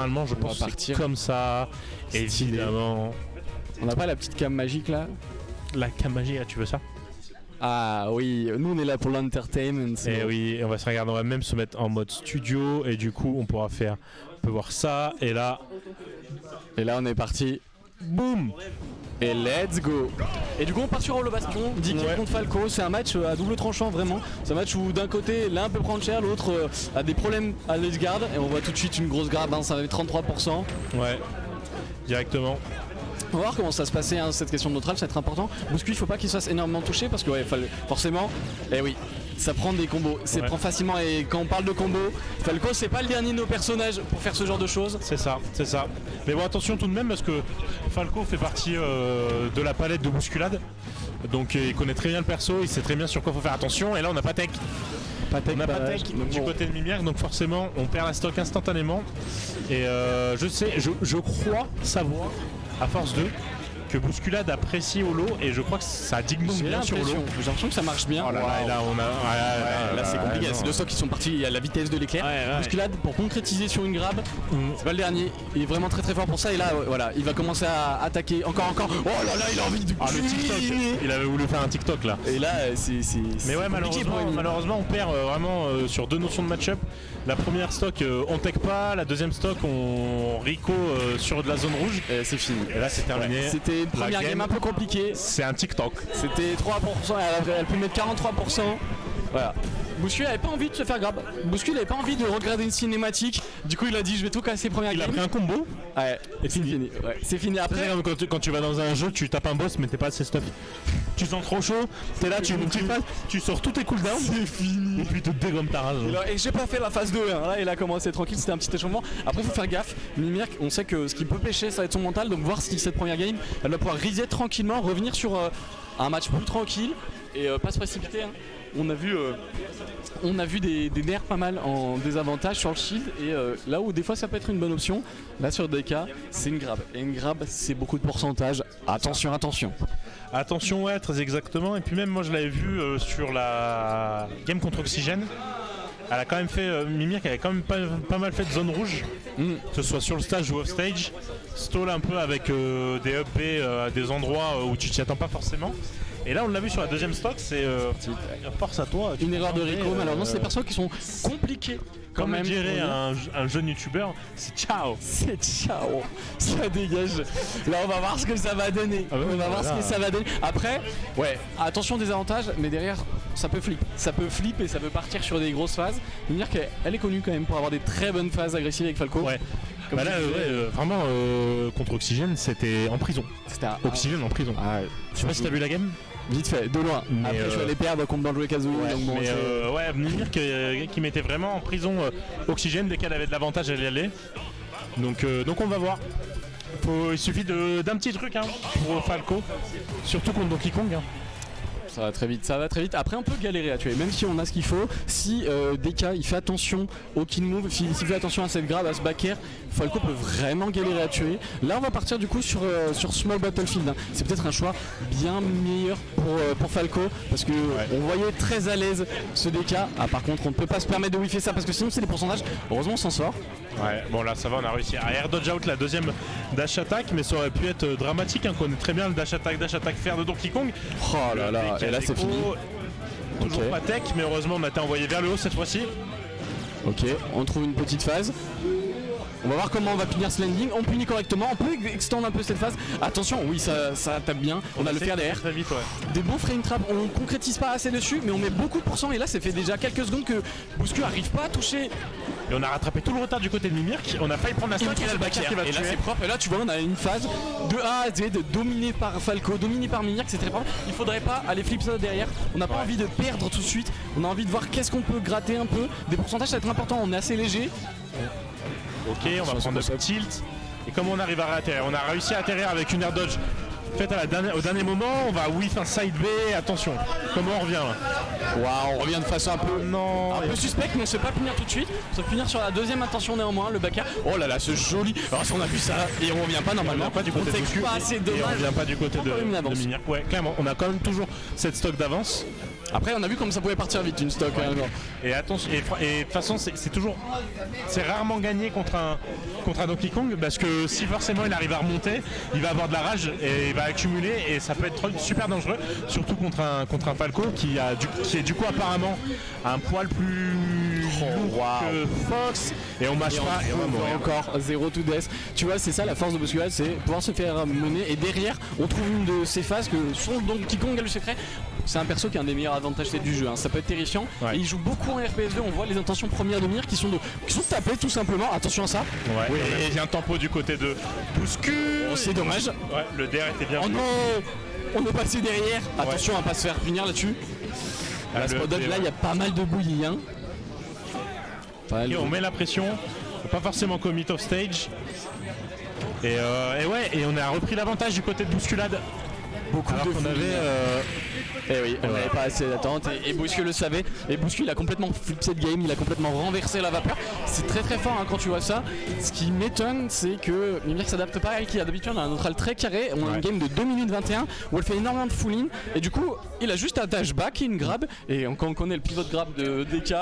Normalement, je pense partir comme ça. Évidemment. On n'a pas la petite cam magique là? La cam magique, tu veux ça? Ah oui, nous on est là pour l'entertainment. Et oui, on va se regarder, on va même se mettre en mode studio et du coup on pourra faire, on peut voir ça et là on est parti. Boum. Et let's go. Et du coup on part sur Holo Bastion, Dicky contre Falco. C'est un match à double tranchant vraiment. C'est un match où d'un côté l'un peut prendre cher, l'autre a des problèmes à late guard. Et on voit tout de suite une grosse grab, hein, ça va être 33%. Ouais, directement. On va voir comment ça se passait, hein, cette question de neutral, ça va être important. Bouscu, il faut pas qu'il se fasse énormément toucher parce que forcément, oui, ça prend des combos, ça prend facilement. Et quand on parle de combos, Falco c'est pas le dernier de nos personnages pour faire ce genre de choses. C'est ça, c'est ça. Mais bon, attention tout de même parce que Falco fait partie de la palette de bousculade. Donc il connaît très bien le perso, il sait très bien sur quoi faut faire attention. Et là on n'a pas tech. On n'a pas tech du côté de Mimiak, donc forcément on perd la stock instantanément. Et je crois savoir, à force de, que Bousculade apprécie Holo et je crois que ça digne bien sur Holo. J'ai l'impression que ça marche bien. Oh là là, et là on a. Là c'est compliqué, c'est deux stocks qui sont partis à la vitesse de l'éclair. Bousculade pour concrétiser sur une grab, c'est pas le dernier, il est vraiment très très fort pour ça et là voilà, il va commencer à attaquer encore. Oh là là, il a envie de le TikTok, il avait voulu faire un TikTok là. Et là c'est mais ouais, malheureusement on perd vraiment sur deux notions de match-up. La première stock on tech pas, la deuxième stock on Rico sur de la zone rouge. Et c'est fini. Et là c'est terminé. C'était une première game un peu compliquée. C'est un TikTok. C'était 3%, elle peut mettre 43%. Voilà. Bouscu avait pas envie de se faire grab. Bouscu avait pas envie de regarder une cinématique. Du coup il a dit je vais tout casser première game. Il a pris un combo. Ouais, et c'est fini. Ouais, c'est fini après. Quand tu vas dans un jeu, tu tapes un boss mais t'es pas assez stuff. Tu sens trop chaud, t'es là, tu sors tous tes cooldowns. C'est fini. Et puis tu te dégommes ta rage. Et j'ai pas fait la phase 2, hein. Là il a commencé tranquille, c'était un petit échauffement. Après faut faire gaffe, Mimiak, on sait que ce qui peut pêcher ça va être son mental, donc voir si cette première game elle va pouvoir reset tranquillement, revenir sur un match plus tranquille et pas se précipiter, hein. On a vu des nerfs pas mal en désavantage sur le shield et là où des fois ça peut être une bonne option, là sur DK c'est une grab. Et une grab c'est beaucoup de pourcentage. Attention. Attention, ouais, très exactement. Et puis même moi je l'avais vu sur la game contre Oxygène. Elle a quand même fait, Mimiak avait quand même pas mal fait de zone rouge, que ce soit sur le stage ou off stage. Stall un peu avec des up B à des endroits où tu t'y attends pas forcément. Et là on l'a vu sur la deuxième stock, c'est force à toi. Une erreur de Rico, malheureusement c'est des personnes qui sont compliquées. Comme dirait un jeune youtubeur, c'est ciao. C'est ciao. Ça dégage. Là on va voir ce que ça va donner. Après, attention des avantages, mais derrière ça peut flip. Ça peut flip et ça peut partir sur des grosses phases. Je veux dire qu'elle est connue quand même pour avoir des très bonnes phases agressives avec Falco. Ouais. Bah là, vraiment, contre Oxygène, c'était en prison. C'était Oxygène en prison. Je sais pas si t'as vu la game. Vite fait, de loin. Mais après je suis allé perdre contre Banjo et Kazooie. Mimir qui mettait vraiment en prison Oxygène dès qu'elle avait de l'avantage, elle y allait. Donc on va voir. Il suffit d'un petit truc pour Falco, surtout contre Donkey Kong. Ça va très vite, Après on peut galérer à tuer, même si on a ce qu'il faut. Si DK il fait attention au kill move, s'il fait attention à cette grab, à ce back air, Falco peut vraiment galérer à tuer. Là on va partir du coup sur Small Battlefield, hein. C'est peut-être un choix bien meilleur pour Falco, parce que on voyait très à l'aise ce DK. Par contre on ne peut pas se permettre de whiffer ça, parce que sinon c'est des pourcentages. Heureusement on s'en sort. Ouais, bon là ça va, on a réussi à air dodge out la deuxième dash attack, mais ça aurait pu être dramatique, on connaît très bien le dash attack faire de Donkey Kong. Oh là là, et là c'est fini. Toujours pas tech, mais heureusement on a été envoyé vers le haut cette fois-ci. Ok, on trouve une petite phase. On va voir comment on va punir ce landing. On punit correctement, on peut extendre un peu cette phase. Attention, oui, ça tape bien. On a le faire derrière. Très vite, des bons frame traps. On concrétise pas assez dessus, mais on met beaucoup de pourcents. Et là, ça fait déjà quelques secondes que Bouscu arrive pas à toucher. Et on a rattrapé tout le retard du côté de Mimir. On a failli prendre la stock et là le back air qui va tuer. Et là, c'est propre. Et là, tu vois, on a une phase de A à Z, dominée par Falco, dominée par Mimir, c'est très propre. Il faudrait pas aller flip ça derrière. On n'a pas envie de perdre tout de suite. On a envie de voir qu'est-ce qu'on peut gratter un peu. Des pourcentages, ça va être important. On est assez léger. Ok, on va prendre le tilt. Et comment on arrive à atterrir? On a réussi à atterrir avec une air dodge faite au dernier moment. On va whiff un side B. Attention, comment on revient là? Waouh, on revient de façon un peu suspecte, mais on ne sait pas punir tout de suite. On se punir sur la deuxième intention néanmoins, le back air. Oh là là, ce joli. Alors si on a vu ça et on revient pas normalement. On revient pas du côté de Bouscu. Pas assez dommage. Et on revient pas du côté de Mimir. Ouais, clairement, on a quand même toujours cette stock d'avance. Après on a vu comme ça pouvait partir vite une stock. Hein, et attention, et de toute façon c'est rarement gagné contre un Donkey Kong parce que si forcément il arrive à remonter, il va avoir de la rage et il va accumuler et ça peut être super dangereux, surtout contre un Falco qui est du coup apparemment un poil plus lourd que Fox et on mâche pas et on va mourir. Encore 0 to death. Tu vois, c'est ça la force de bousculade, c'est pouvoir se faire mener et derrière on trouve une de ces phases que son Donkey Kong a le secret. C'est un perso qui a un des meilleurs avantages du jeu, hein. Ça peut être terrifiant. Ouais. Et il joue beaucoup en RPS2, on voit les intentions premières de Mir qui sont tapées tout simplement. Attention à ça. Ouais. Oui, et il y a un tempo du côté de Bouscu. Oh, c'est dommage. Ouais, le DR était bien. Oh non, on est passé derrière. Attention à pas se faire punir là-dessus. La spot dodge, là il y a pas mal de bouillie. Hein. Okay, on met la pression, pas forcément commit off stage. Et on a repris l'avantage du côté de Bousculade. Beaucoup alors de qu'on avait. Eh oui, on n'avait pas assez d'attente et Bouscu le savait. Et Bouscu il a complètement flippé cette game, il a complètement renversé la vapeur. C'est très très fort hein, quand tu vois ça. Ce qui m'étonne, c'est que Mimir s'adapte pas à Elki. D'habitude, on a un neutral très carré. On a une game de 2 minutes 21 où elle fait énormément de full in. Et du coup, il a juste un dash back et une grab. Et quand on connaît le pivot de grab de DK,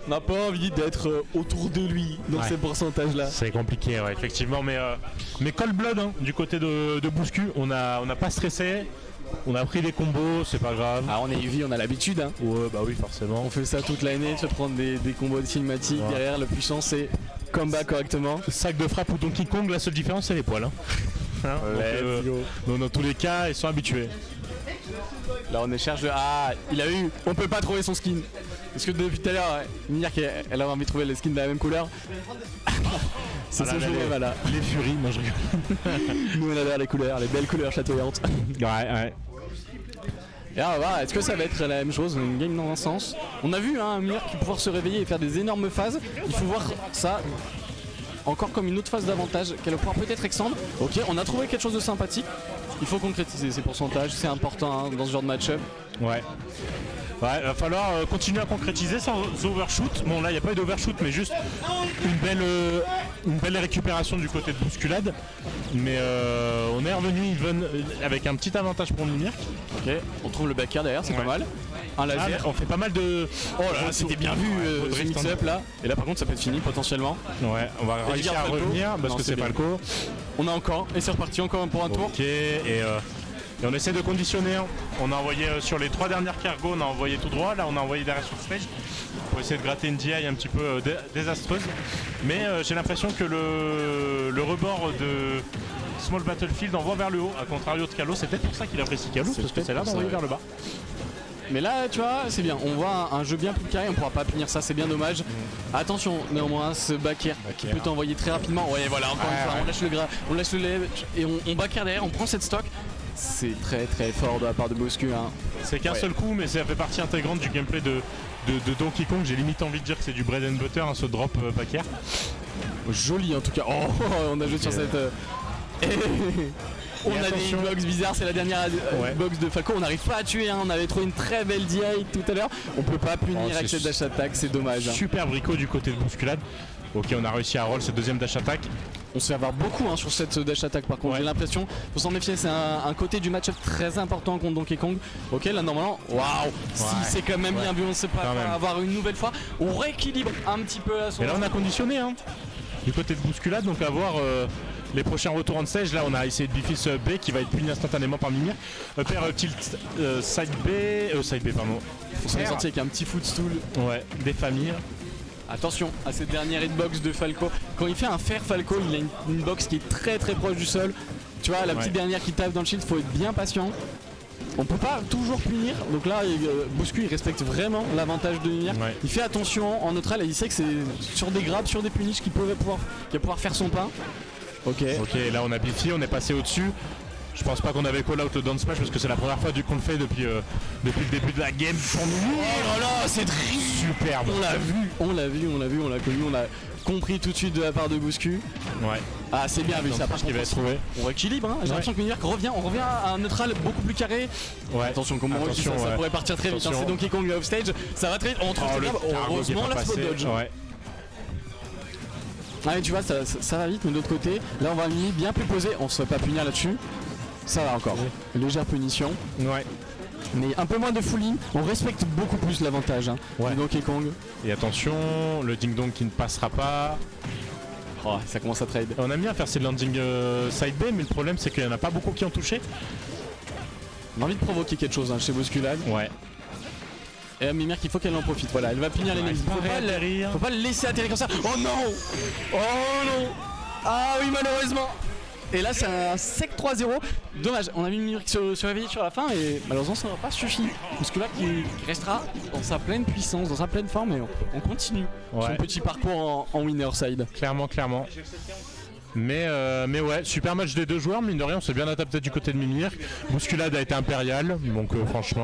on n'a pas envie d'être autour de lui dans ces pourcentages là. C'est compliqué, ouais, effectivement. Mais cold blood hein, du côté de Bouscu, on n'a pas stressé. On a pris des combos, c'est pas grave. Ah on est UV, on a l'habitude hein. Ouais bah oui forcément. On fait ça toute l'année, se prendre des combos de cinématiques derrière, le puissant c'est combat correctement. Sac de frappe ou Donkey Kong, la seule différence c'est les poils. Hein. Donc, dans tous les cas ils sont habitués. Là on est cherche de... Ah il a eu, on peut pas trouver son skin. Parce que depuis tout à l'heure, Mir elle a envie de trouver les skins de la même couleur. C'est ce jeu là. Les furies, moi je rigole. Nous on adore les couleurs, les belles couleurs chatoyantes. Ouais. Et on va voir, est-ce que ça va être la même chose, une game dans un sens. On a vu un Mir qui pouvoir se réveiller et faire des énormes phases. Il faut voir ça encore comme une autre phase d'avantage qu'elle va pouvoir peut-être extendre. Ok, on a trouvé quelque chose de sympathique. Il faut concrétiser ces pourcentages, c'est important hein, dans ce genre de match-up. Ouais, va falloir continuer à concrétiser sans overshoot. Bon là il n'y a pas eu d'overshoot mais juste une belle récupération du côté de Bousculade. Mais on est revenu even avec un petit avantage pour Mimir. Ok, on trouve le back air derrière, c'est pas mal. Un laser. On fait pas mal de... Oh là, c'était bien vu ce mix-up là. Et là par contre ça peut être fini potentiellement. Ouais, on va réussir à revenir parce que c'est Falco. On a encore, et c'est reparti encore pour un tour. Ok, et on essaie de conditionner. On a envoyé sur les 3 dernières cargos, on a envoyé tout droit. Là on a envoyé derrière sur le stage pour essayer de gratter une DI un petit peu désastreuse. Mais j'ai l'impression que le rebord de Small Battlefield envoie vers le haut, à contrario de Kalo. C'est peut-être pour ça qu'il apprécie Kalo, parce que c'est là d'envoyer vers le bas. Mais là, tu vois, c'est bien. On voit un jeu bien plus carré. On pourra pas punir ça, c'est bien dommage. Attention, néanmoins, ce back air qui peut t'envoyer très rapidement. Ouais, voilà, encore une fois, on lâche le gras, on lâche le lève et on back air derrière. On prend cette stock. C'est très très fort de la part de Bouscu. Hein. C'est qu'un seul coup, mais ça fait partie intégrante du gameplay de Donkey Kong. J'ai limite envie de dire que c'est du bread and butter, hein, ce drop back air. Joli en tout cas. Oh, on a joué sur cette. On a des box bizarres, c'est la dernière box de Falco, on n'arrive pas à tuer, hein. On avait trouvé une très belle DI tout à l'heure, on peut pas punir avec cette dash attack, c'est dommage. Super bricot du côté de Bousculade. Ok, on a réussi à roll cette deuxième dash attack. On se fait avoir beaucoup hein, sur cette dash attack par contre, j'ai l'impression, faut s'en méfier, c'est un côté du match-up très important contre Donkey Kong. Ok, là normalement, waouh, si c'est quand même bien vu, on sait pas avoir une nouvelle fois, on rééquilibre un petit peu à son... Et là on a conditionné hein, du côté de Bousculade, donc à voir... les prochains retours en stage, là on a essayé de biffy ce B qui va être puni instantanément par Mimir. Upper tilt side B pardon. On s'en est sorti avec un petit footstool. Ouais, des familles. Attention à cette dernière hitbox de Falco. Quand il fait un fair Falco, il a une box qui est très très proche du sol. Tu vois, la petite dernière qui tape dans le shield, faut être bien patient. On peut pas toujours punir, donc là Bouscu il respecte vraiment l'avantage de Mimir. Il fait attention en neutral et il sait que c'est sur des grabs, sur des punishes qu'il va pouvoir faire son pain. Ok, là on a biffé, on est passé au-dessus. Je pense pas qu'on avait call out le down smash parce que c'est la première fois qu'on le fait depuis le début de la game pour nous. Oh là là, c'est superbe. On l'a vu, on l'a connu, on l'a compris tout de suite de la part de Bouscu. Ouais. Ah c'est bien vu ça, par contre on rééquilibre, hein. J'ai l'impression que Mimir revient à un neutral beaucoup plus carré. Ouais. Attention comment on dit ça, ça pourrait partir très vite, hein. C'est Donkey Kong off stage, ça va très vite, on trouve heureusement la spot dodge. Ouais. Ah mais tu vois ça va vite, mais de l'autre côté, là on va bien plus posé, on se fait pas punir là-dessus. Ça va encore, légère punition. Ouais. Mais un peu moins de full-in, on respecte beaucoup plus l'avantage du Donkey Kong. Et attention, le ding-dong qui ne passera pas. Oh, ça commence à trade. On aime bien faire ces landing side B, mais le problème c'est qu'il n'y en a pas beaucoup qui ont touché. On a envie de provoquer quelque chose chez Bousculade. Ouais. Et Mimirk, il faut qu'elle en profite. Voilà, elle va punir l'ennemi. Faut pas le laisser atterrir comme ça. Oh non! Oh non! Ah oui, malheureusement! Et là, c'est un sec 3-0. Dommage, on a vu Mimirk se réveiller sur la fin et malheureusement, ça n'aura pas suffi. Bousculade qui restera dans sa pleine puissance, dans sa pleine forme et on continue son petit parcours en winner side. Clairement. Mais ouais, super match des deux joueurs, mine de rien, on s'est bien adapté du côté de Mimir. Bousculade a été impérial, donc franchement.